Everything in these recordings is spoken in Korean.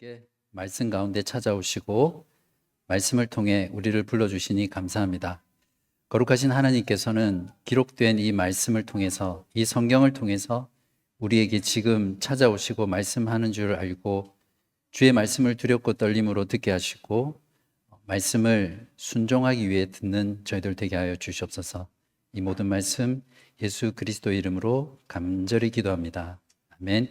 함께 말씀 가운데 찾아오시고 말씀을 통해 우리를 불러주시니 감사합니다. 거룩하신 하나님께서는 기록된 이 말씀을 통해서, 이 성경을 통해서 우리에게 지금 찾아오시고 말씀하는 줄 알고 주의 말씀을 두렵고 떨림으로 듣게 하시고 말씀을 순종하기 위해 듣는 저희들 되게 하여 주시옵소서. 이 모든 말씀 예수 그리스도의 이름으로 간절히 기도합니다. 아멘.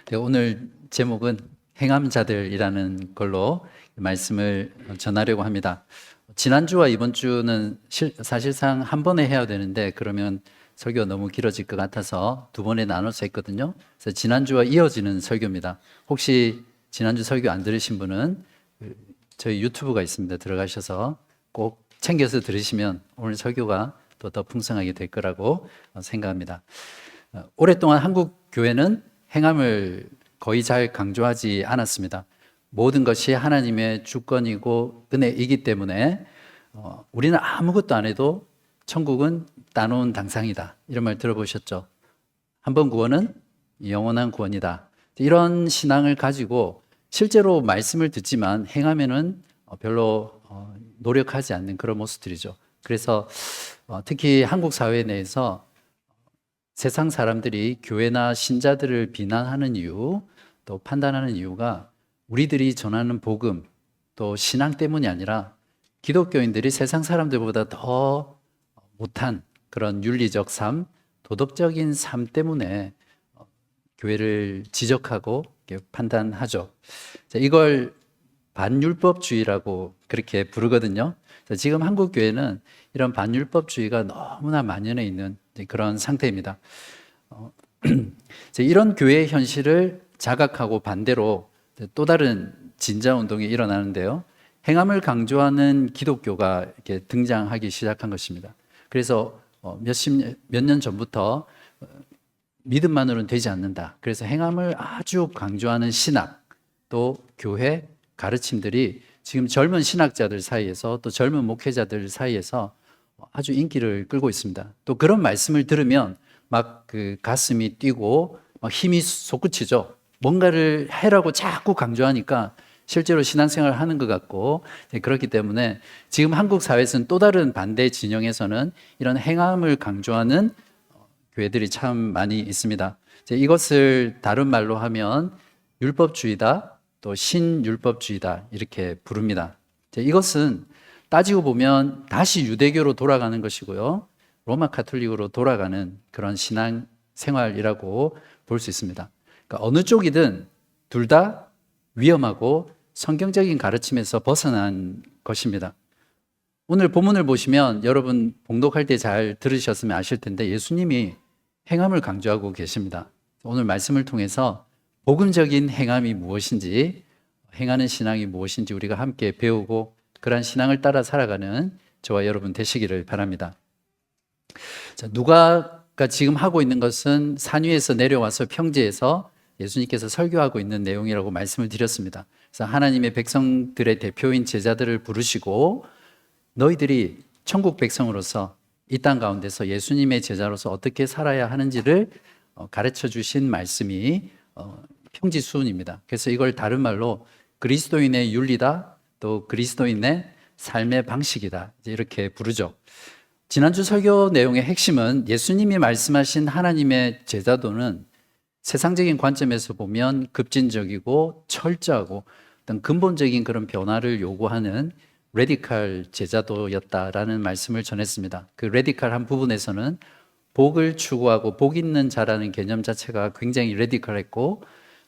네, 오늘 제목은 행함자들이라는 걸로 말씀을 전하려고 합니다. 지난주와 이번 주는 사실상 한 번에 해야 되는데 그러면 설교가 너무 길어질 것 같아서 두 번에 나눠서 했거든요. 그래서 지난주와 이어지는 설교입니다. 혹시 지난주 설교 안 들으신 분은 저희 유튜브가 있습니다. 들어가셔서 꼭 챙겨서 들으시면 오늘 설교가 또 더 풍성하게 될 거라고 생각합니다. 오랫동안 한국 교회는 행함을 거의 잘 강조하지 않았습니다. 모든 것이 하나님의 주권이고 은혜이기 때문에 우리는 아무것도 안 해도 천국은 따놓은 당상이다. 이런 말 들어보셨죠? 한 번 구원은 영원한 구원이다. 이런 신앙을 가지고 실제로 말씀을 듣지만 행하면은 별로 노력하지 않는 그런 모습들이죠. 그래서 특히 한국 사회 내에서 세상 사람들이 교회나 신자들을 비난하는 이유, 또 판단하는 이유가 우리들이 전하는 복음, 또 신앙 때문이 아니라 기독교인들이 세상 사람들보다 더 못한 그런 윤리적 삶, 도덕적인 삶 때문에 교회를 지적하고 판단하죠. 이걸 반율법주의라고 그렇게 부르거든요. 지금 한국 교회는 이런 반율법주의가 너무나 만연해 있는 그런 상태입니다. 이런 교회의 현실을 자각하고 반대로 또 다른 진자운동이 일어나는데요. 행함을 강조하는 기독교가 이렇게 등장하기 시작한 것입니다. 그래서 몇 년 전부터 믿음만으로는 되지 않는다. 그래서 행함을 아주 강조하는 신학, 또 교회 가르침들이 지금 젊은 신학자들 사이에서 또 젊은 목회자들 사이에서 아주 인기를 끌고 있습니다. 또 그런 말씀을 들으면 막 그 가슴이 뛰고 막 힘이 솟구치죠. 뭔가를 해라고 자꾸 강조하니까 실제로 신앙생활을 하는 것 같고, 그렇기 때문에 지금 한국 사회에서는 또 다른 반대 진영에서는 이런 행함을 강조하는 교회들이 참 많이 있습니다. 이것을 다른 말로 하면 율법주의다, 또 신율법주의다 이렇게 부릅니다. 이것은 따지고 보면 다시 유대교로 돌아가는 것이고요, 로마 가톨릭으로 돌아가는 그런 신앙 생활이라고 볼 수 있습니다. 그러니까 어느 쪽이든 둘 다 위험하고 성경적인 가르침에서 벗어난 것입니다. 오늘 본문을 보시면 여러분 봉독할 때 잘 들으셨으면 아실 텐데 예수님이 행함을 강조하고 계십니다. 오늘 말씀을 통해서 복음적인 행함이 무엇인지, 행하는 신앙이 무엇인지 우리가 함께 배우고 그러한 신앙을 따라 살아가는 저와 여러분 되시기를 바랍니다. 누가가 지금 하고 있는 것은 산 위에서 내려와서 평지에서 예수님께서 설교하고 있는 내용이라고 말씀을 드렸습니다. 그래서 하나님의 백성들의 대표인 제자들을 부르시고 너희들이 천국 백성으로서 이 땅 가운데서 예수님의 제자로서 어떻게 살아야 하는지를 가르쳐 주신 말씀이 평지수훈입니다. 그래서 이걸 다른 말로 그리스도인의 윤리다, 또 그리스도인의 삶의 방식이다, 이렇게 부르죠. 지난주 설교 내용의 핵심은 예수님이 말씀하신 하나님의 제자도는 세상적인 관점에서 보면 급진적이고 철저하고 어떤 근본적인 그런 변화를 요구하는 레디칼 제자도였다라는 말씀을 전했습니다. 그 레디칼한 부분에서는 복을 추구하고 복 있는 자라는 개념 자체가 굉장히 레디칼했고,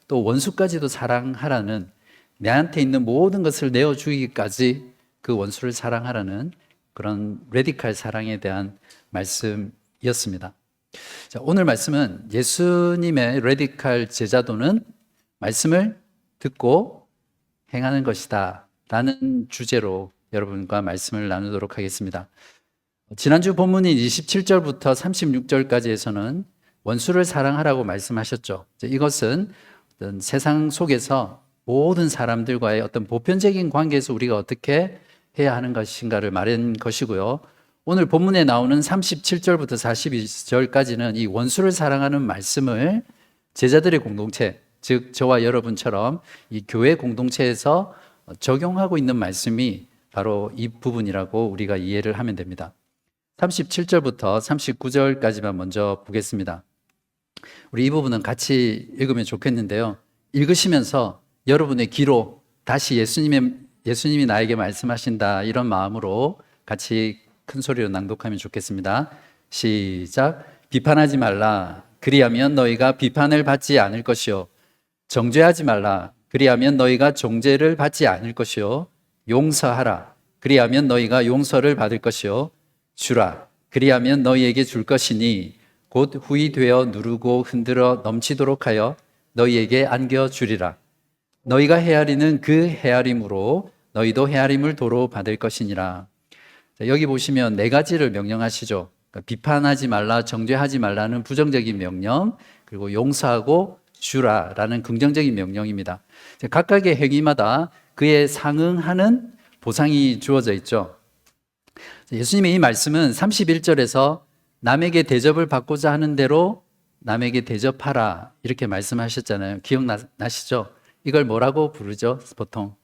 또 원수까지도 사랑하라는, 내한테 있는 모든 것을 내어주기까지 그 원수를 사랑하라는 그런 레디칼 사랑에 대한 말씀이었습니다. 오늘 말씀은 예수님의 레디칼 제자도는 말씀을 듣고 행하는 것이다 라는 주제로 여러분과 말씀을 나누도록 하겠습니다. 지난주 본문인 27절부터 36절까지에서는 원수를 사랑하라고 말씀하셨죠. 이것은 어떤 세상 속에서 모든 사람들과의 어떤 보편적인 관계에서 우리가 어떻게 해야 하는 것인가를 말한 것이고요. 오늘 본문에 나오는 37절부터 42절까지는 이 원수를 사랑하는 말씀을 제자들의 공동체, 즉 저와 여러분처럼 이 교회 공동체에서 적용하고 있는 말씀이 바로 이 부분이라고 우리가 이해를 하면 됩니다. 37절부터 39절까지만 먼저 보겠습니다. 우리 이 부분은 같이 읽으면 좋겠는데요. 읽으시면서 여러분의 귀로 다시 예수님이 나에게 말씀하신다 이런 마음으로 같이 큰 소리로 낭독하면 좋겠습니다. 시작. 비판하지 말라. 그리하면 너희가 비판을 받지 않을 것이요. 정죄하지 말라. 그리하면 너희가 정죄를 받지 않을 것이요. 용서하라. 그리하면 너희가 용서를 받을 것이요. 주라. 그리하면 너희에게 줄 것이니 곧 후히 되어 누르고 흔들어 넘치도록 하여 너희에게 안겨주리라. 너희가 헤아리는 그 헤아림으로 너희도 헤아림을 도로 받을 것이니라. 여기 보시면 네 가지를 명령하시죠. 그러니까 비판하지 말라, 정죄하지 말라는 부정적인 명령, 그리고 용서하고 주라라는 긍정적인 명령입니다. 각각의 행위마다 그에 상응하는 보상이 주어져 있죠. 예수님의 이 말씀은 31절에서 남에게 대접을 받고자 하는 대로 남에게 대접하라 이렇게 말씀하셨잖아요. 기억나시죠? 이걸 뭐라고 부르죠? 보통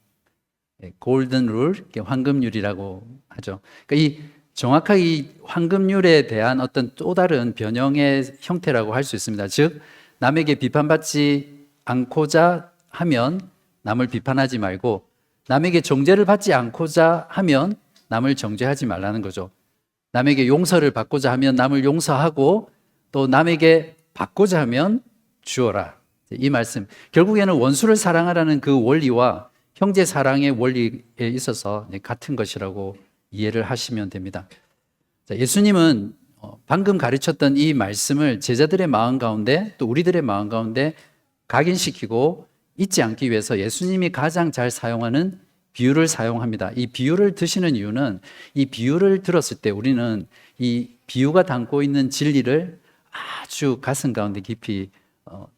골든 룰, 황금률이라고 하죠. 그러니까 정확하게 이 황금률에 대한 어떤 또 다른 변형의 형태라고 할 수 있습니다. 즉 남에게 비판받지 않고자 하면 남을 비판하지 말고, 남에게 정죄를 받지 않고자 하면 남을 정죄하지 말라는 거죠. 남에게 용서를 받고자 하면 남을 용서하고, 또 남에게 받고자 하면 주어라. 이 말씀, 결국에는 원수를 사랑하라는 그 원리와 형제 사랑의 원리에 있어서 같은 것이라고 이해를 하시면 됩니다. 예수님은 방금 가르쳤던 이 말씀을 제자들의 마음 가운데, 또 우리들의 마음 가운데 각인시키고 잊지 않기 위해서 예수님이 가장 잘 사용하는 비유를 사용합니다. 이 비유를 드시는 이유는, 이 비유를 들었을 때 우리는 이 비유가 담고 있는 진리를 아주 가슴 가운데 깊이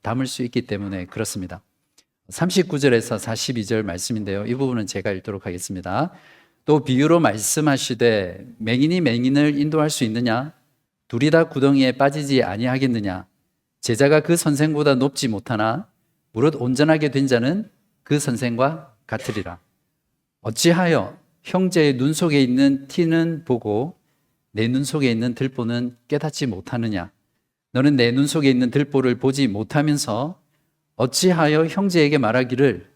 담을 수 있기 때문에 그렇습니다. 39절에서 42절 말씀인데요. 이 부분은 제가 읽도록 하겠습니다. 또 비유로 말씀하시되 맹인이 맹인을 인도할 수 있느냐? 둘이 다 구덩이에 빠지지 아니하겠느냐? 제자가 그 선생보다 높지 못하나 무릇 온전하게 된 자는 그 선생과 같으리라. 어찌하여 형제의 눈 속에 있는 티는 보고 내 눈 속에 있는 들보는 깨닫지 못하느냐? 너는 내 눈 속에 있는 들보를 보지 못하면서 어찌하여 형제에게 말하기를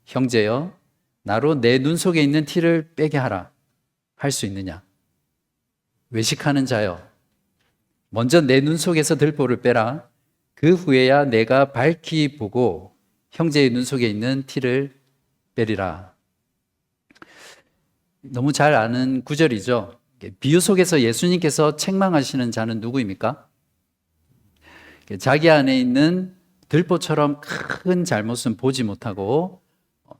형제여 나로 내 눈 속에 있는 티를 빼게 하라 할 수 있느냐? 외식하는 자여 먼저 내 눈 속에서 들보를 빼라. 그 후에야 내가 밝히 보고 형제의 눈 속에 있는 티를 빼리라. 너무 잘 아는 구절이죠. 비유 속에서 예수님께서 책망하시는 자는 누구입니까? 자기 안에 있는 들보처럼 큰 잘못은 보지 못하고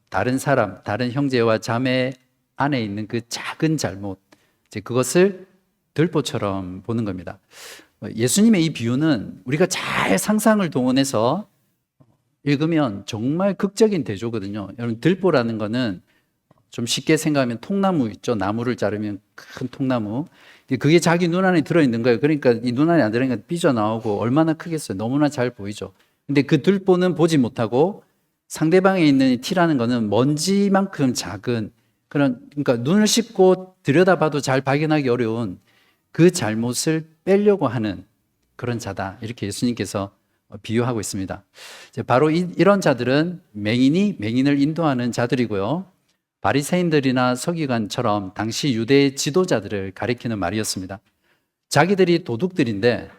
다른 사람, 다른 형제와 자매 안에 있는 그 작은 잘못, 그것을 들보처럼 보는 겁니다. 예수님의 이 비유는 우리가 잘 상상을 동원해서 읽으면 정말 극적인 대조거든요. 여러분, 들보라는 거는 좀 쉽게 생각하면 통나무 있죠. 나무를 자르면 큰 통나무. 그게 자기 눈 안에 들어있는 거예요. 그러니까 이 눈 안에 안 들어있는 거 삐져나오고 얼마나 크겠어요. 너무나 잘 보이죠. 근데 그 들보는 보지 못하고 상대방에 있는 티라는 거는 먼지만큼 작은 그러니까 눈을 씻고 들여다봐도 잘 발견하기 어려운 그 잘못을 빼려고 하는 그런 자다. 이렇게 예수님께서 비유하고 있습니다. 바로 이런 자들은 맹인이 맹인을 인도하는 자들이고요. 바리새인들이나 서기관처럼 당시 유대의 지도자들을 가리키는 말이었습니다. 자기들이 도둑들인데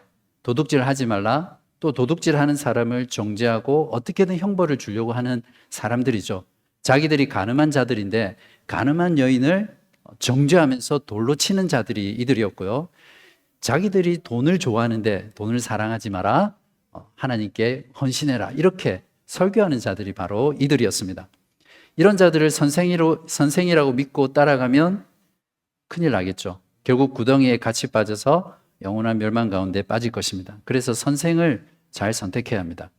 도둑질 하지 말라, 또 도둑질하는 사람을 정죄하고 어떻게든 형벌을 주려고 하는 사람들이죠. 자기들이 가늠한 자들인데 가늠한 여인을 정죄하면서 돌로 치는 자들이 이들이었고요. 자기들이 돈을 좋아하는데 돈을 사랑하지 마라, 하나님께 헌신해라, 이렇게 설교하는 자들이 바로 이들이었습니다. 이런 자들을 선생이라고 믿고 따라가면 큰일 나겠죠. 결국 구덩이에 같이 빠져서 영원한 멸망 가운데 빠질 것입니다. 그래서 선생을 잘 선택해야 합니다.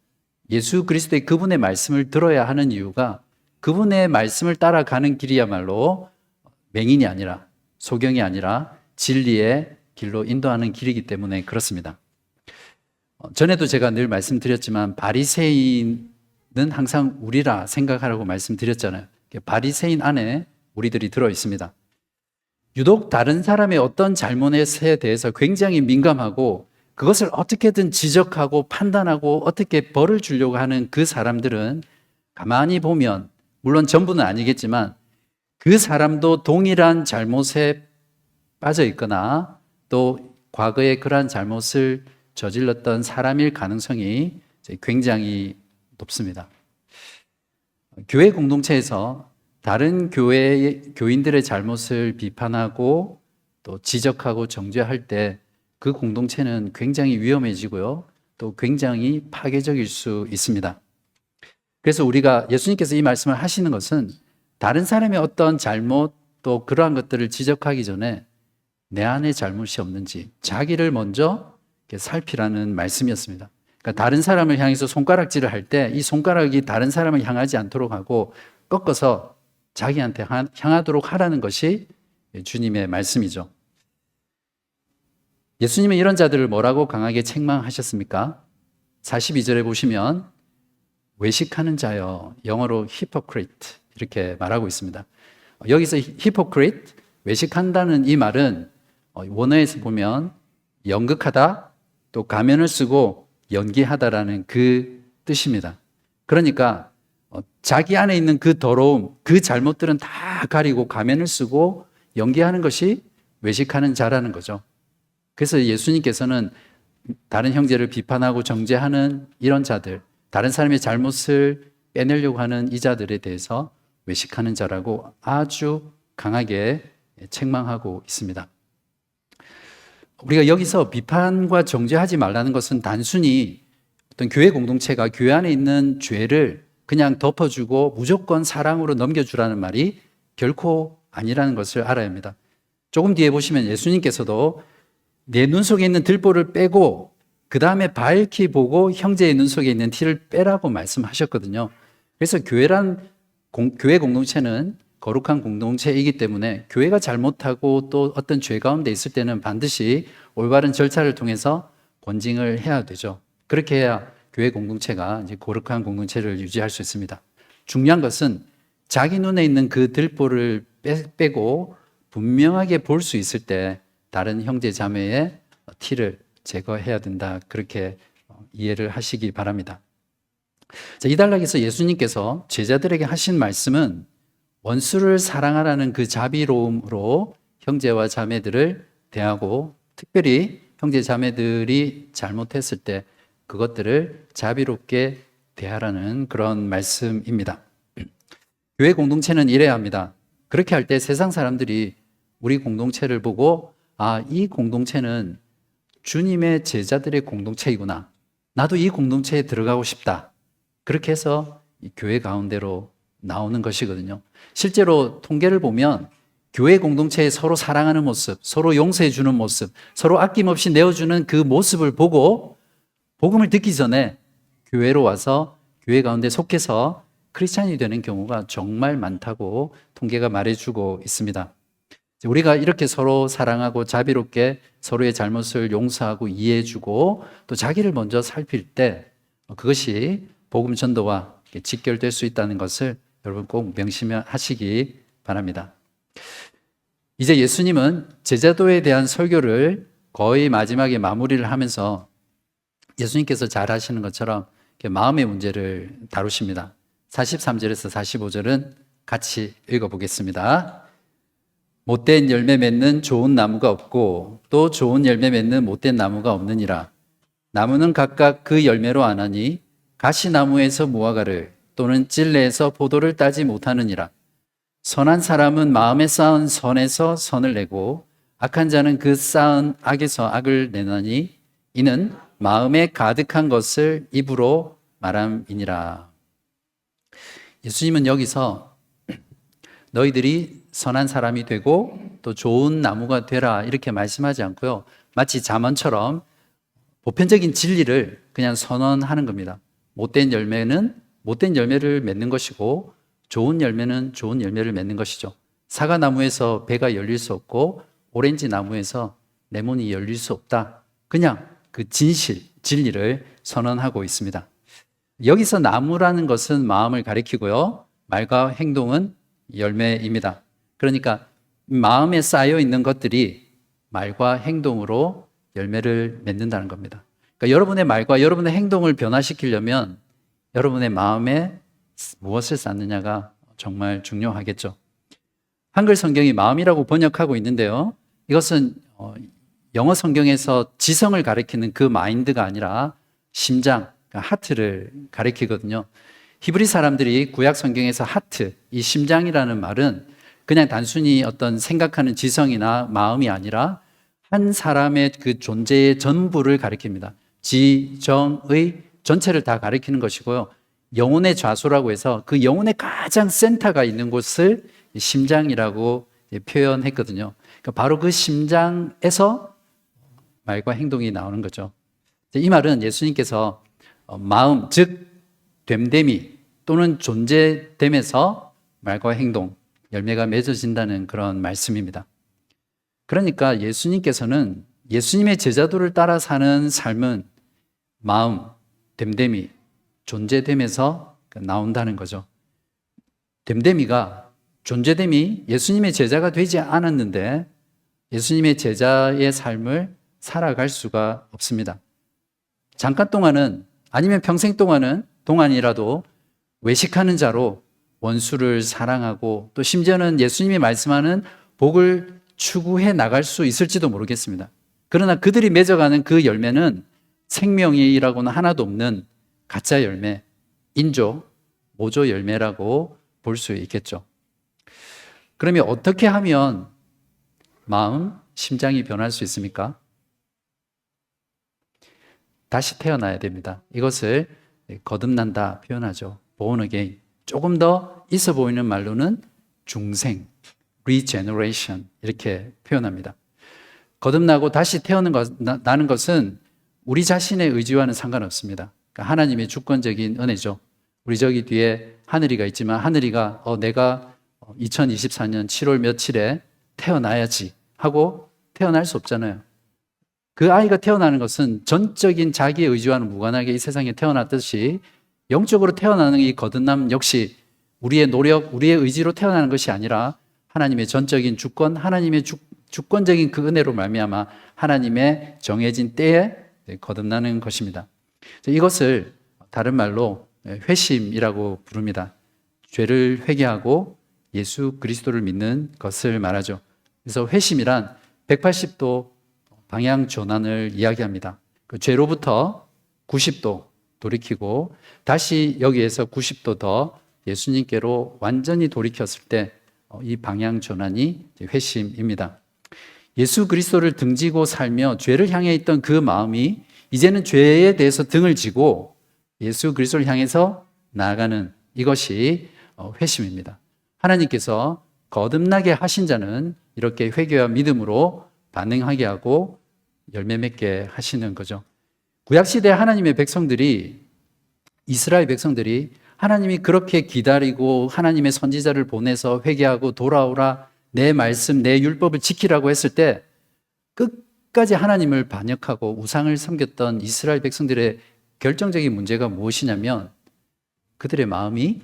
예수 그리스도의 그분의 말씀을 들어야 하는 이유가 그분의 말씀을 따라가는 길이야말로 맹인이 아니라, 소경이 아니라 진리의 길로 인도하는 길이기 때문에 그렇습니다. 전에도 제가 늘 말씀드렸지만 바리새인의 항상 우리라 생각하라고 말씀드렸잖아요. 바리새인 안에 우리들이 들어 있습니다. 유독 다른 사람의 어떤 잘못에 대해서 굉장히 민감하고 그것을 어떻게든 지적하고 판단하고 어떻게 벌을 주려고 하는 그 사람들은 가만히 보면, 물론 전부는 아니겠지만 그 사람도 동일한 잘못에 빠져 있거나 또 과거에 그러한 잘못을 저질렀던 사람일 가능성이 굉장히 높습니다. 교회 공동체에서 다른 교회의 교인들의 잘못을 비판하고 또 지적하고 정죄할 때 그 공동체는 굉장히 위험해지고요. 또 굉장히 파괴적일 수 있습니다. 그래서 우리가 예수님께서 이 말씀을 하시는 것은 다른 사람의 어떤 잘못 또 그러한 것들을 지적하기 전에 내 안에 잘못이 없는지 자기를 먼저 살피라는 말씀이었습니다. 그러니까 다른 사람을 향해서 손가락질을 할 때 이 손가락이 다른 사람을 향하지 않도록 하고 꺾어서 자기한테 향하도록 하라는 것이 주님의 말씀이죠. 예수님은 이런 자들을 뭐라고 강하게 책망하셨습니까? 42절에 보시면 외식하는 자여, 영어로 hypocrite 이렇게 말하고 있습니다. 여기서 hypocrite, 외식한다는 이 말은 원어에서 보면 연극하다, 또 가면을 쓰고 연기하다라는 그 뜻입니다. 그러니까 자기 안에 있는 그 더러움, 그 잘못들은 다 가리고 가면을 쓰고 연기하는 것이 외식하는 자라는 거죠. 그래서 예수님께서는 다른 형제를 비판하고 정죄하는 이런 자들, 다른 사람의 잘못을 빼내려고 하는 이 자들에 대해서 외식하는 자라고 아주 강하게 책망하고 있습니다. 우리가 여기서 비판과 정죄하지 말라는 것은 단순히 어떤 교회 공동체가 교회 안에 있는 죄를 그냥 덮어주고 무조건 사랑으로 넘겨주라는 말이 결코 아니라는 것을 알아야 합니다. 조금 뒤에 보시면 예수님께서도 내 눈 속에 있는 들보를 빼고 그 다음에 밝히 보고 형제의 눈 속에 있는 티를 빼라고 말씀하셨거든요. 그래서 교회 공동체는 거룩한 공동체이기 때문에 교회가 잘못하고 또 어떤 죄 가운데 있을 때는 반드시 올바른 절차를 통해서 권징을 해야 되죠. 그렇게 해야 교회 공동체가 이제 거룩한 공동체를 유지할 수 있습니다. 중요한 것은 자기 눈에 있는 그 들보를 빼고 분명하게 볼 수 있을 때 다른 형제 자매의 티를 제거해야 된다. 그렇게 이해를 하시기 바랍니다. 자, 이 단락에서 예수님께서 제자들에게 하신 말씀은 원수를 사랑하라는 그 자비로움으로 형제와 자매들을 대하고 특별히 형제 자매들이 잘못했을 때 그것들을 자비롭게 대하라는 그런 말씀입니다. 교회 공동체는 이래야 합니다. 그렇게 할 때 세상 사람들이 우리 공동체를 보고 이 공동체는 주님의 제자들의 공동체이구나. 나도 이 공동체에 들어가고 싶다. 그렇게 해서 이 교회 가운데로 나오는 것이거든요. 실제로 통계를 보면 교회 공동체에 서로 사랑하는 모습, 서로 용서해 주는 모습, 서로 아낌없이 내어주는 그 모습을 보고 복음을 듣기 전에 교회로 와서 교회 가운데 속해서 크리스찬이 되는 경우가 정말 많다고 통계가 말해주고 있습니다. 우리가 이렇게 서로 사랑하고 자비롭게 서로의 잘못을 용서하고 이해해주고 또 자기를 먼저 살필 때 그것이 복음 전도와 직결될 수 있다는 것을 여러분 꼭 명심하시기 바랍니다. 이제 예수님은 제자도에 대한 설교를 거의 마지막에 마무리를 하면서 예수님께서 잘 하시는 것처럼 마음의 문제를 다루십니다. 43절에서 45절은 같이 읽어보겠습니다. 못된 열매 맺는 좋은 나무가 없고 또 좋은 열매 맺는 못된 나무가 없느니라. 나무는 각각 그 열매로 아나니 가시나무에서 무화과를 또는 찔레에서 포도를 따지 못하느니라. 선한 사람은 마음에 쌓은 선에서 선을 내고 악한 자는 그 쌓은 악에서 악을 내나니 이는 마음에 가득한 것을 입으로 말함이니라. 예수님은 여기서 너희들이 선한 사람이 되고 또 좋은 나무가 되라 이렇게 말씀하지 않고요. 마치 잠언처럼 보편적인 진리를 그냥 선언하는 겁니다. 못된 열매는 못된 열매를 맺는 것이고 좋은 열매는 좋은 열매를 맺는 것이죠. 사과나무에서 배가 열릴 수 없고 오렌지 나무에서 레몬이 열릴 수 없다. 그냥 그 진리를 선언하고 있습니다. 여기서 나무라는 것은 마음을 가리키고요. 말과 행동은 열매입니다. 그러니까 마음에 쌓여 있는 것들이 말과 행동으로 열매를 맺는다는 겁니다. 그러니까 여러분의 말과 여러분의 행동을 변화시키려면 여러분의 마음에 무엇을 쌓느냐가 정말 중요하겠죠. 한글 성경이 마음이라고 번역하고 있는데요. 이것은 영어 성경에서 지성을 가리키는 그 마인드가 아니라 심장, 하트를 가리키거든요. 히브리 사람들이 구약 성경에서 하트, 이 심장이라는 말은 그냥 단순히 어떤 생각하는 지성이나 마음이 아니라 한 사람의 그 존재의 전부를 가리킵니다. 지정의 전체를 다 가리키는 것이고요. 영혼의 좌소라고 해서 그 영혼의 가장 센터가 있는 곳을 심장이라고 표현했거든요. 그러니까 바로 그 심장에서 말과 행동이 나오는 거죠. 이 말은 예수님께서 마음, 즉 됨됨이 또는 존재됨에서 말과 행동, 열매가 맺어진다는 그런 말씀입니다. 그러니까 예수님께서는 예수님의 제자도를 따라 사는 삶은 마음, 됨됨이, 존재됨에서 나온다는 거죠. 됨됨이가 존재됨이 예수님의 제자가 되지 않았는데 예수님의 제자의 삶을 살아갈 수가 없습니다. 잠깐 동안은 아니면 평생 동안이라도 외식하는 자로 원수를 사랑하고 또 심지어는 예수님이 말씀하는 복을 추구해 나갈 수 있을지도 모르겠습니다. 그러나 그들이 맺어가는 그 열매는 생명이라고는 하나도 없는 가짜 열매, 인조, 모조 열매라고 볼 수 있겠죠. 그러면 어떻게 하면 마음, 심장이 변할 수 있습니까? 다시 태어나야 됩니다. 이것을 거듭난다 표현하죠. born again. 조금 더 있어 보이는 말로는 중생, regeneration 이렇게 표현합니다. 거듭나고 다시 태어나는 것은 우리 자신의 의지와는 상관없습니다. 그러니까 하나님의 주권적인 은혜죠. 우리 저기 뒤에 하늘이가 있지만 하늘이가 내가 2024년 7월 며칠에 태어나야지 하고 태어날 수 없잖아요. 그 아이가 태어나는 것은 전적인 자기의 의지와는 무관하게 이 세상에 태어났듯이 영적으로 태어나는 이 거듭남 역시 우리의 노력, 우리의 의지로 태어나는 것이 아니라 하나님의 전적인 주권, 하나님의 주권적인 그 은혜로 말미암아 하나님의 정해진 때에 거듭나는 것입니다. 이것을 다른 말로 회심이라고 부릅니다. 죄를 회개하고 예수 그리스도를 믿는 것을 말하죠. 그래서 회심이란 180도 방향 전환을 이야기합니다. 그 죄로부터 90도 돌이키고 다시 여기에서 90도 더 예수님께로 완전히 돌이켰을 때 이 방향 전환이 회심입니다. 예수 그리스도를 등지고 살며 죄를 향해 있던 그 마음이 이제는 죄에 대해서 등을 지고 예수 그리스도를 향해서 나아가는 이것이 회심입니다. 하나님께서 거듭나게 하신 자는 이렇게 회개와 믿음으로 반응하게 하고 열매 맺게 하시는 거죠. 구약시대 하나님의 백성들이, 이스라엘 백성들이 하나님이 그렇게 기다리고 하나님의 선지자를 보내서 회개하고 돌아오라, 내 말씀, 내 율법을 지키라고 했을 때 끝까지 하나님을 반역하고 우상을 섬겼던 이스라엘 백성들의 결정적인 문제가 무엇이냐면 그들의 마음이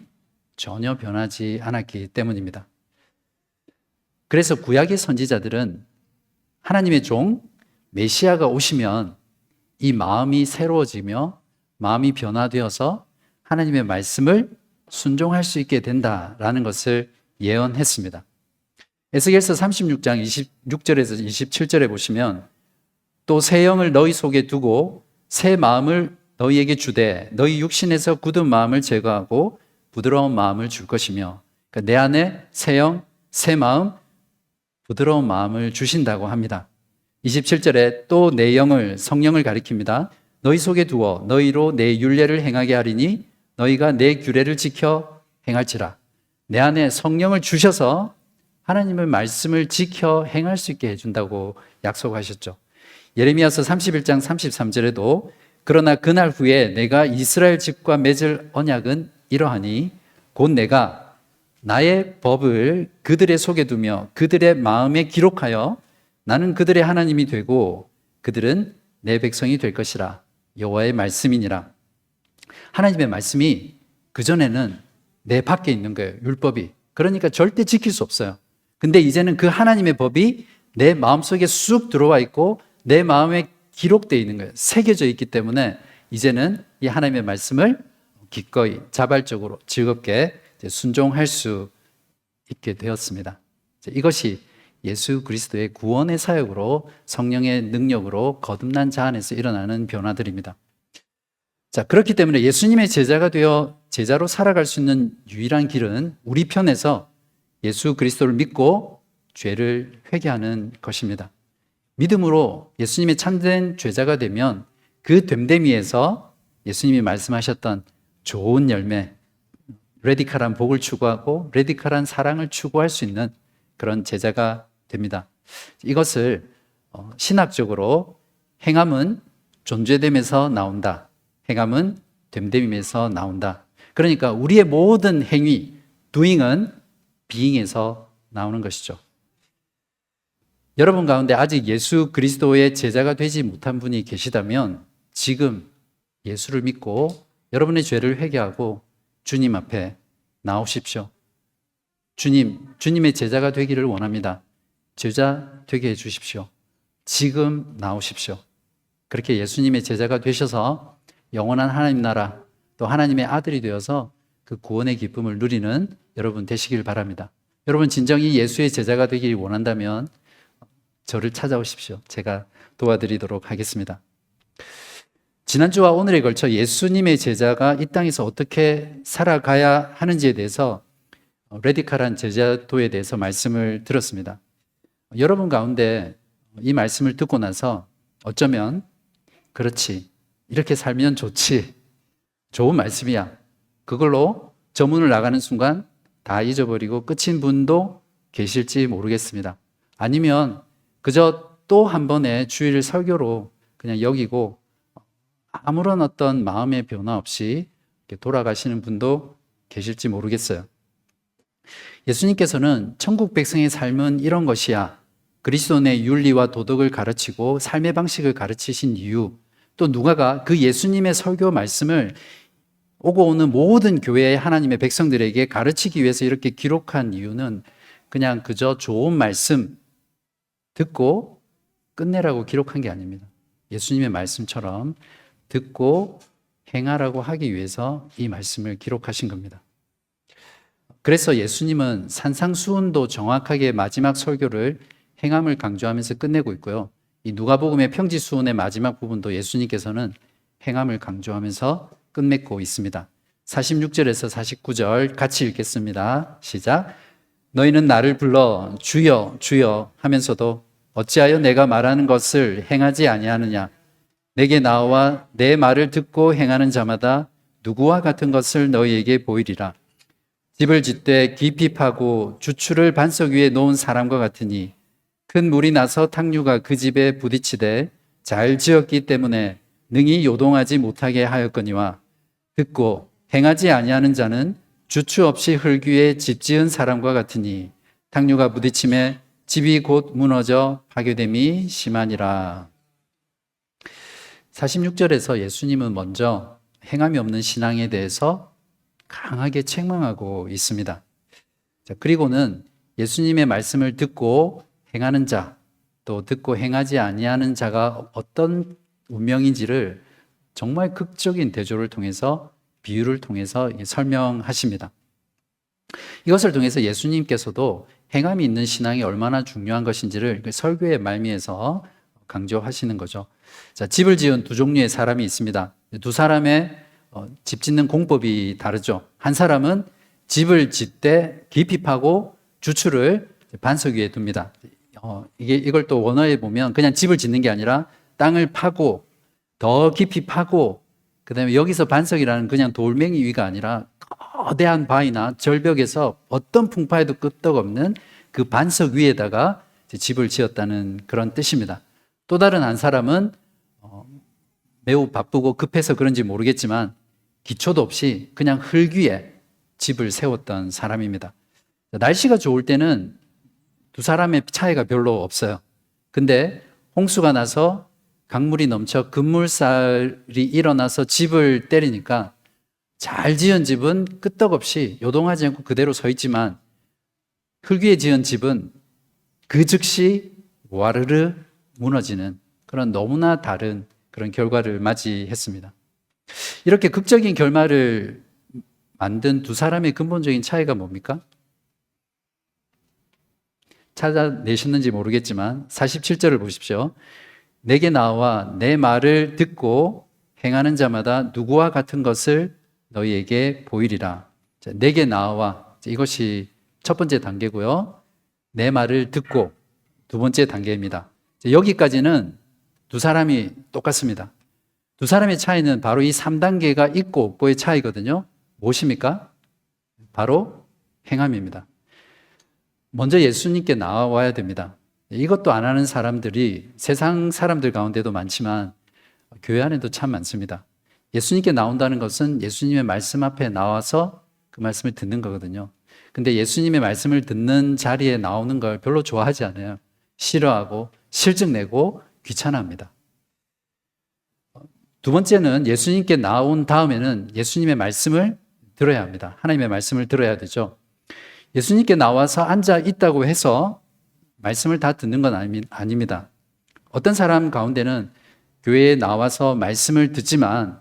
전혀 변하지 않았기 때문입니다. 그래서 구약의 선지자들은 하나님의 종 메시아가 오시면 이 마음이 새로워지며 마음이 변화되어서 하나님의 말씀을 순종할 수 있게 된다라는 것을 예언했습니다. 에스겔서 36장 26절에서 27절에 보시면 또 새 영을 너희 속에 두고 새 마음을 너희에게 주되 너희 육신에서 굳은 마음을 제거하고 부드러운 마음을 줄 것이며, 그러니까 내 안에 새 영, 새 마음, 부드러운 마음을 주신다고 합니다. 27절에 또 내 영을, 성령을 가리킵니다. 너희 속에 두어 너희로 내 율례를 행하게 하리니 너희가 내 규례를 지켜 행할지라. 내 안에 성령을 주셔서 하나님의 말씀을 지켜 행할 수 있게 해준다고 약속하셨죠. 예레미야서 31장 33절에도 그러나 그날 후에 내가 이스라엘 집과 맺을 언약은 이러하니 곧 내가 나의 법을 그들의 속에 두며 그들의 마음에 기록하여 나는 그들의 하나님이 되고 그들은 내 백성이 될 것이라. 여호와의 말씀이니라. 하나님의 말씀이 그전에는 내 밖에 있는 거예요. 율법이. 그러니까 절대 지킬 수 없어요. 근데 이제는 그 하나님의 법이 내 마음속에 쑥 들어와 있고 내 마음에 기록되어 있는 거예요. 새겨져 있기 때문에 이제는 이 하나님의 말씀을 기꺼이 자발적으로 즐겁게 순종할 수 있게 되었습니다. 이것이 예수 그리스도의 구원의 사역으로 성령의 능력으로 거듭난 자 안에서 일어나는 변화들입니다. 자, 그렇기 때문에 예수님의 제자가 되어 제자로 살아갈 수 있는 유일한 길은 우리 편에서 예수 그리스도를 믿고 죄를 회개하는 것입니다. 믿음으로 예수님의 참된 제자가 되면 그 됨됨 위에서 예수님이 말씀하셨던 좋은 열매, 레디컬한 복을 추구하고 레디컬한 사랑을 추구할 수 있는 그런 제자가 됩니다. 이것을 신학적으로 행함은 존재됨에서 나온다. 행함은 됨됨임에서 나온다. 그러니까 우리의 모든 행위, doing은 being에서 나오는 것이죠. 여러분 가운데 아직 예수 그리스도의 제자가 되지 못한 분이 계시다면 지금 예수를 믿고 여러분의 죄를 회개하고 주님 앞에 나오십시오. 주님의 제자가 되기를 원합니다. 제자 되게 해 주십시오. 지금 나오십시오. 그렇게 예수님의 제자가 되셔서 영원한 하나님 나라, 또 하나님의 아들이 되어서 그 구원의 기쁨을 누리는 여러분 되시길 바랍니다. 여러분 진정이 예수의 제자가 되길 원한다면 저를 찾아오십시오. 제가 도와드리도록 하겠습니다. 지난주와 오늘에 걸쳐 예수님의 제자가 이 땅에서 어떻게 살아가야 하는지에 대해서 레디컬한 제자도에 대해서 말씀을 들었습니다. 여러분 가운데 이 말씀을 듣고 나서 어쩌면 그렇지, 이렇게 살면 좋지, 좋은 말씀이야, 그걸로 저 문을 나가는 순간 다 잊어버리고 끝인 분도 계실지 모르겠습니다. 아니면 그저 또 한 번의 주일 설교로 그냥 여기고 아무런 어떤 마음의 변화 없이 돌아가시는 분도 계실지 모르겠어요. 예수님께서는 천국 백성의 삶은 이런 것이야, 그리스도의 윤리와 도덕을 가르치고 삶의 방식을 가르치신 이유, 또 누가가 그 예수님의 설교 말씀을 오고 오는 모든 교회의 하나님의 백성들에게 가르치기 위해서 이렇게 기록한 이유는 그냥 그저 좋은 말씀 듣고 끝내라고 기록한 게 아닙니다. 예수님의 말씀처럼 듣고 행하라고 하기 위해서 이 말씀을 기록하신 겁니다. 그래서 예수님은 산상수훈도 정확하게 마지막 설교를 행함을 강조하면서 끝내고 있고요. 이 누가복음의 평지수훈의 마지막 부분도 예수님께서는 행함을 강조하면서 끝맺고 있습니다. 46절에서 49절 같이 읽겠습니다. 시작. 너희는 나를 불러 주여 주여 하면서도 어찌하여 내가 말하는 것을 행하지 아니하느냐. 내게 나와 내 말을 듣고 행하는 자마다 누구와 같은 것을 너희에게 보이리라. 집을 짓되 깊이 파고 주추를 반석 위에 놓은 사람과 같으니 큰 물이 나서 탕류가 그 집에 부딪히되 잘 지었기 때문에 능히 요동하지 못하게 하였거니와 듣고 행하지 아니하는 자는 주추 없이 흙 위에 집 지은 사람과 같으니 탕류가 부딪힘에 집이 곧 무너져 파괴됨이 심하니라. 46절에서 예수님은 먼저 행함이 없는 신앙에 대해서 강하게 책망하고 있습니다. 자, 그리고는 예수님의 말씀을 듣고 행하는 자, 또 듣고 행하지 아니하는 자가 어떤 운명인지를 정말 극적인 대조를 통해서, 비유를 통해서 설명하십니다. 이것을 통해서 예수님께서도 행함이 있는 신앙이 얼마나 중요한 것인지를 설교의 말미에서 강조하시는 거죠. 자, 집을 지은 두 종류의 사람이 있습니다. 두 사람의 집 짓는 공법이 다르죠. 한 사람은 집을 짓되 깊이 파고 주추를 반석 위에 둡니다. 이걸 또 원어에 보면 그냥 집을 짓는 게 아니라 땅을 파고 더 깊이 파고 그다음에 여기서 반석이라는 그냥 돌멩이 위가 아니라 거대한 바위나 절벽에서 어떤 풍파에도 끄떡없는 그 반석 위에다가 집을 지었다는 그런 뜻입니다. 또 다른 한 사람은 매우 바쁘고 급해서 그런지 모르겠지만 기초도 없이 그냥 흙 위에 집을 세웠던 사람입니다. 날씨가 좋을 때는 두 사람의 차이가 별로 없어요. 근데 홍수가 나서 강물이 넘쳐 급물살이 일어나서 집을 때리니까 잘 지은 집은 끄떡없이 요동하지 않고 그대로 서 있지만 흙 위에 지은 집은 그 즉시 와르르 무너지는 그런 너무나 다른 그런 결과를 맞이했습니다. 이렇게 극적인 결말을 만든 두 사람의 근본적인 차이가 뭡니까? 찾아내셨는지 모르겠지만 47절을 보십시오. 내게 나와 내 말을 듣고 행하는 자마다 누구와 같은 것을 너희에게 보이리라. 자, 내게 나와, 이것이 첫 번째 단계고요. 내 말을 듣고 두 번째 단계입니다. 자, 여기까지는 두 사람이 똑같습니다. 두 사람의 차이는 바로 이 3단계가 있고 없고의 차이거든요. 무엇입니까? 바로 행함입니다. 먼저 예수님께 나와야 됩니다. 이것도 안 하는 사람들이 세상 사람들 가운데도 많지만 교회 안에도 참 많습니다. 예수님께 나온다는 것은 예수님의 말씀 앞에 나와서 그 말씀을 듣는 거거든요. 근데 예수님의 말씀을 듣는 자리에 나오는 걸 별로 좋아하지 않아요. 싫어하고 실증 내고 귀찮아합니다. 두 번째는 예수님께 나온 다음에는 예수님의 말씀을 들어야 합니다. 하나님의 말씀을 들어야 되죠. 예수님께 나와서 앉아 있다고 해서 말씀을 다 듣는 건 아닙니다. 어떤 사람 가운데는 교회에 나와서 말씀을 듣지만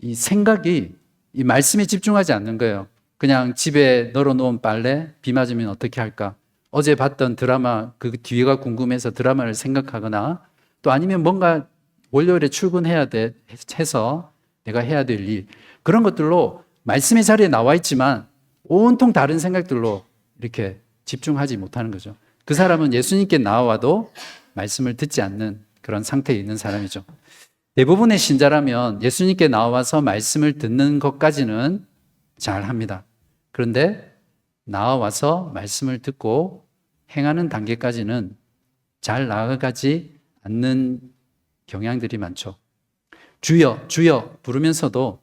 이 생각이 이 말씀에 집중하지 않는 거예요. 그냥 집에 널어놓은 빨래 비 맞으면 어떻게 할까? 어제 봤던 드라마 그 뒤가 궁금해서 드라마를 생각하거나 또 아니면 뭔가 월요일에 출근해야 돼 해서 내가 해야 될 일 그런 것들로 말씀의 자리에 나와 있지만 온통 다른 생각들로 이렇게 집중하지 못하는 거죠. 그 사람은 예수님께 나와도 말씀을 듣지 않는 그런 상태에 있는 사람이죠. 대부분의 신자라면 예수님께 나와서 말씀을 듣는 것까지는 잘 합니다. 그런데 나와서 말씀을 듣고 행하는 단계까지는 잘 나아가지 않는 경향들이 많죠. 주여, 주여 부르면서도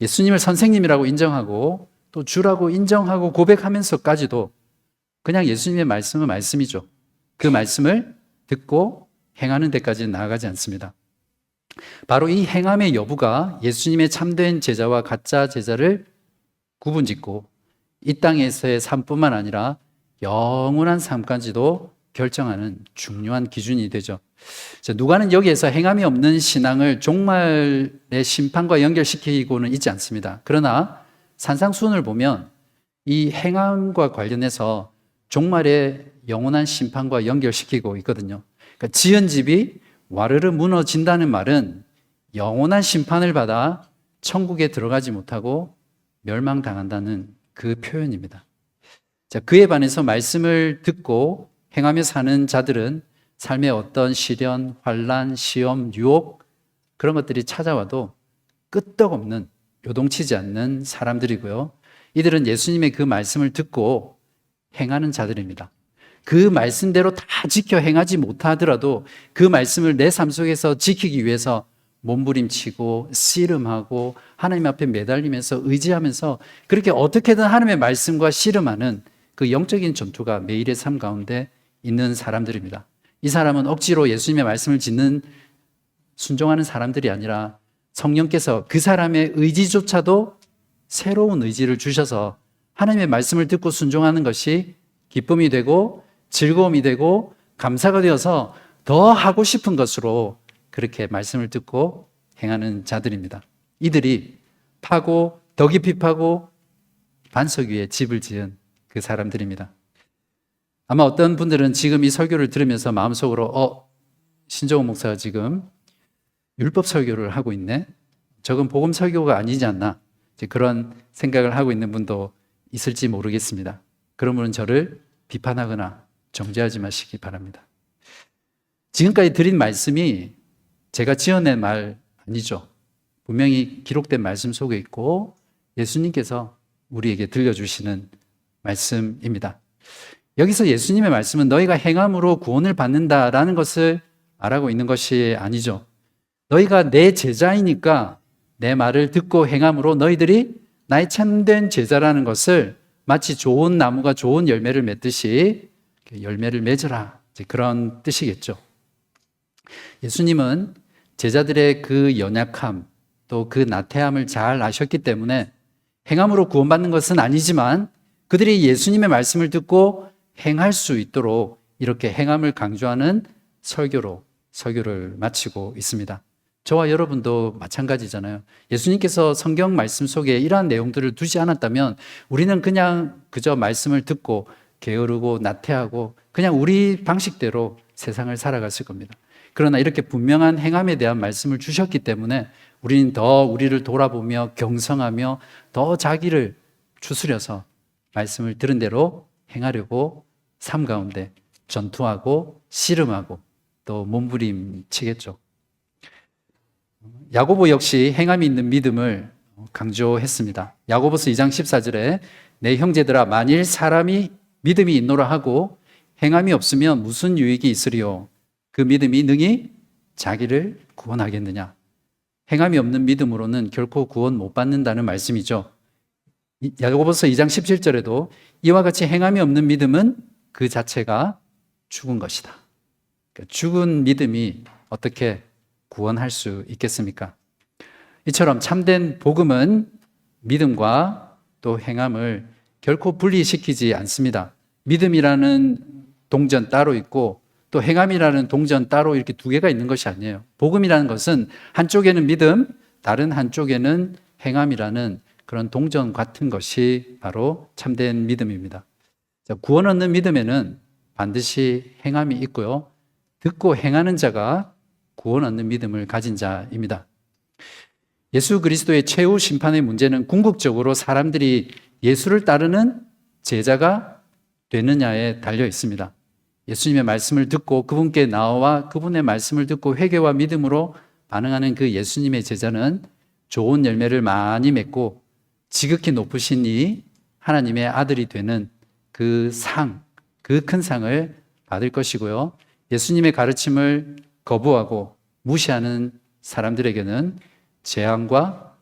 예수님을 선생님이라고 인정하고 또 주라고 인정하고 고백하면서까지도 그냥 예수님의 말씀은 말씀이죠. 그 말씀을 듣고 행하는 데까지는 나아가지 않습니다. 바로 이 행함의 여부가 예수님의 참된 제자와 가짜 제자를 구분짓고 이 땅에서의 삶뿐만 아니라 영원한 삶까지도 결정하는 중요한 기준이 되죠. 누가는 여기에서 행함이 없는 신앙을 종말의 심판과 연결시키고는 있지 않습니다. 그러나 산상수훈을 보면 이 행함과 관련해서 종말의 영원한 심판과 연결시키고 있거든요. 그러니까 지은 집이 와르르 무너진다는 말은 영원한 심판을 받아 천국에 들어가지 못하고 멸망당한다는 그 표현입니다. 자, 그에 반해서 말씀을 듣고 행하며 사는 자들은 삶의 어떤 시련, 환난, 시험, 유혹 그런 것들이 찾아와도 끄떡없는 요동치지 않는 사람들이고요. 이들은 예수님의 그 말씀을 듣고 행하는 자들입니다. 그 말씀대로 다 지켜 행하지 못하더라도 그 말씀을 내 삶 속에서 지키기 위해서 몸부림치고 씨름하고 하나님 앞에 매달리면서 의지하면서 그렇게 어떻게든 하나님의 말씀과 씨름하는 그 영적인 전투가 매일의 삶 가운데 있는 사람들입니다. 이 사람은 억지로 예수님의 말씀을 짓는 순종하는 사람들이 아니라 성령께서 그 사람의 의지조차도 새로운 의지를 주셔서 하나님의 말씀을 듣고 순종하는 것이 기쁨이 되고 즐거움이 되고 감사가 되어서 더 하고 싶은 것으로 그렇게 말씀을 듣고 행하는 자들입니다. 이들이 파고 더 깊이 파고 반석 위에 집을 지은 그 사람들입니다. 아마 어떤 분들은 지금 이 설교를 들으면서 마음속으로 신정호 목사가 지금 율법 설교를 하고 있네. 저건 복음 설교가 아니지 않나. 그런 생각을 하고 있는 분도 있을지 모르겠습니다. 그런 분은 저를 비판하거나 정죄하지 마시기 바랍니다. 지금까지 드린 말씀이 제가 지어낸 말 아니죠. 분명히 기록된 말씀 속에 있고 예수님께서 우리에게 들려주시는 말씀입니다. 여기서 예수님의 말씀은 너희가 행함으로 구원을 받는다라는 것을 말하고 있는 것이 아니죠. 너희가 내 제자이니까 내 말을 듣고 행함으로 너희들이 나의 참된 제자라는 것을 마치 좋은 나무가 좋은 열매를 맺듯이 열매를 맺으라. 그런 뜻이겠죠. 예수님은 제자들의 그 연약함 또 그 나태함을 잘 아셨기 때문에 행함으로 구원받는 것은 아니지만 그들이 예수님의 말씀을 듣고 행할 수 있도록 이렇게 행함을 강조하는 설교를 마치고 있습니다. 저와 여러분도 마찬가지잖아요. 예수님께서 성경 말씀 속에 이러한 내용들을 두지 않았다면 우리는 그냥 그저 말씀을 듣고 게으르고 나태하고 그냥 우리 방식대로 세상을 살아갔을 겁니다. 그러나 이렇게 분명한 행함에 대한 말씀을 주셨기 때문에 우리는 더 우리를 돌아보며 경성하며 더 자기를 추스려서 말씀을 들은 대로 행하려고 삶 가운데 전투하고 씨름하고 또 몸부림치겠죠. 야고보 역시 행함이 있는 믿음을 강조했습니다. 야고보서 2장 14절에 내 형제들아 만일 사람이 믿음이 있노라 하고 행함이 없으면 무슨 유익이 있으리요? 그 믿음이 능히 자기를 구원하겠느냐? 행함이 없는 믿음으로는 결코 구원 못 받는다는 말씀이죠. 야고보서 2장 17절에도 이와 같이 행함이 없는 믿음은 그 자체가 죽은 것이다. 그러니까 죽은 믿음이 어떻게 구원할 수 있겠습니까? 이처럼 참된 복음은 믿음과 또 행함을 결코 분리시키지 않습니다. 믿음이라는 동전 따로 있고 또 행함이라는 동전 따로 이렇게 두 개가 있는 것이 아니에요. 복음이라는 것은 한쪽에는 믿음, 다른 한쪽에는 행함이라는 그런 동전 같은 것이 바로 참된 믿음입니다. 구원 얻는 믿음에는 반드시 행함이 있고요. 듣고 행하는 자가 구원 얻는 믿음을 가진 자입니다. 예수 그리스도의 최후 심판의 문제는 궁극적으로 사람들이 예수를 따르는 제자가 되느냐에 달려 있습니다. 예수님의 말씀을 듣고 그분께 나와 그분의 말씀을 듣고 회개와 믿음으로 반응하는 그 예수님의 제자는 좋은 열매를 많이 맺고 지극히 높으신 이 하나님의 아들이 되는 그 상, 그 큰 상을 받을 것이고요. 예수님의 가르침을 거부하고 무시하는 사람들에게는 재앙과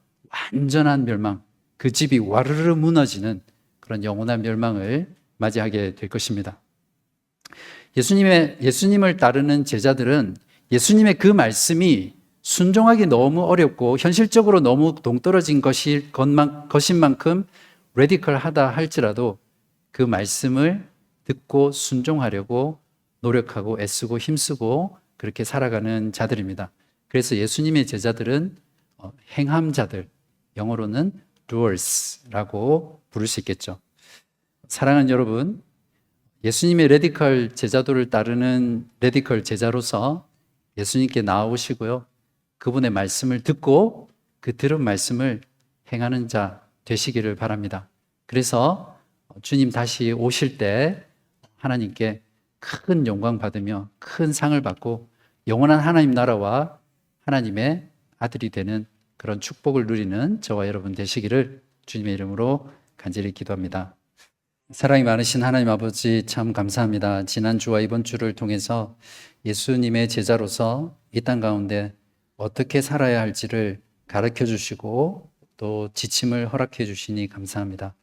완전한 멸망, 그 집이 와르르 무너지는 그런 영원한 멸망을 맞이하게 될 것입니다. 예수님을 따르는 제자들은 예수님의 그 말씀이 순종하기 너무 어렵고 현실적으로 너무 동떨어진 것인 만큼 레디컬하다 할지라도 그 말씀을 듣고 순종하려고 노력하고 애쓰고 힘쓰고 그렇게 살아가는 자들입니다. 그래서 예수님의 제자들은 행함자들, 영어로는 doers라고 부를 수 있겠죠. 사랑하는 여러분, 예수님의 레디컬 제자도를 따르는 레디컬 제자로서 예수님께 나아오시고요. 그분의 말씀을 듣고 그 들은 말씀을 행하는 자 되시기를 바랍니다. 그래서 주님 다시 오실 때 하나님께 큰 영광 받으며 큰 상을 받고 영원한 하나님 나라와 하나님의 아들이 되는 그런 축복을 누리는 저와 여러분 되시기를 주님의 이름으로 간절히 기도합니다. 사랑이 많으신 하나님 아버지 참 감사합니다. 지난주와 이번 주를 통해서 예수님의 제자로서 이 땅 가운데 어떻게 살아야 할지를 가르쳐 주시고 또 지침을 허락해 주시니 감사합니다.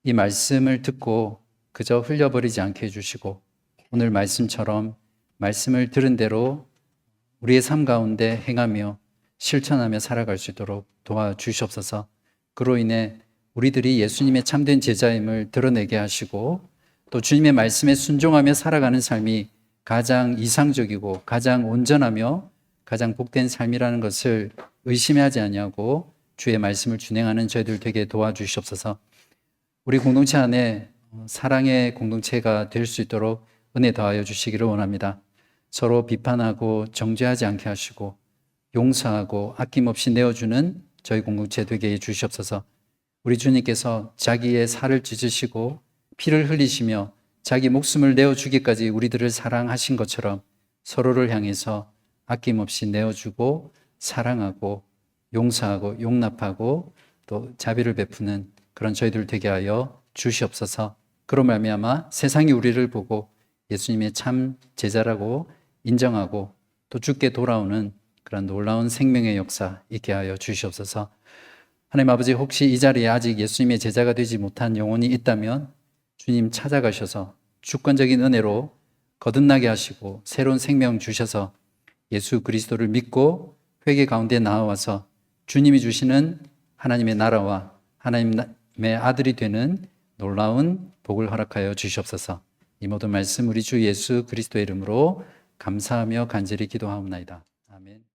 이 말씀을 듣고 그저 흘려버리지 않게 해주시고 오늘 말씀처럼 말씀을 들은 대로 우리의 삶 가운데 행하며 실천하며 살아갈 수 있도록 도와주시옵소서. 그로 인해 우리들이 예수님의 참된 제자임을 드러내게 하시고 또 주님의 말씀에 순종하며 살아가는 삶이 가장 이상적이고 가장 온전하며 가장 복된 삶이라는 것을 의심하지 아니하고 주의 말씀을 준행하는 저희들 되게 도와주시옵소서. 우리 공동체 안에 사랑의 공동체가 될 수 있도록 은혜 더하여 주시기를 원합니다. 서로 비판하고 정죄하지 않게 하시고 용서하고 아낌없이 내어주는 저희 공동체 되게 해 주시옵소서. 우리 주님께서 자기의 살을 찢으시고 피를 흘리시며 자기 목숨을 내어주기까지 우리들을 사랑하신 것처럼 서로를 향해서 아낌없이 내어주고 사랑하고 용서하고 용납하고 또 자비를 베푸는 그런 저희들 되게 하여 주시옵소서. 그로 말미암아 세상이 우리를 보고 예수님의 참 제자라고 인정하고 또 주께 돌아오는 그런 놀라운 생명의 역사 있게 하여 주시옵소서. 하나님 아버지, 혹시 이 자리에 아직 예수님의 제자가 되지 못한 영혼이 있다면 주님 찾아가셔서 주권적인 은혜로 거듭나게 하시고 새로운 생명 주셔서 예수 그리스도를 믿고 회개 가운데 나와서 주님이 주시는 하나님의 나라와 하나님의 아들이 되는 놀라운 복을 허락하여 주시옵소서. 이 모든 말씀 우리 주 예수 그리스도의 이름으로 감사하며 간절히 기도하옵나이다. 아멘.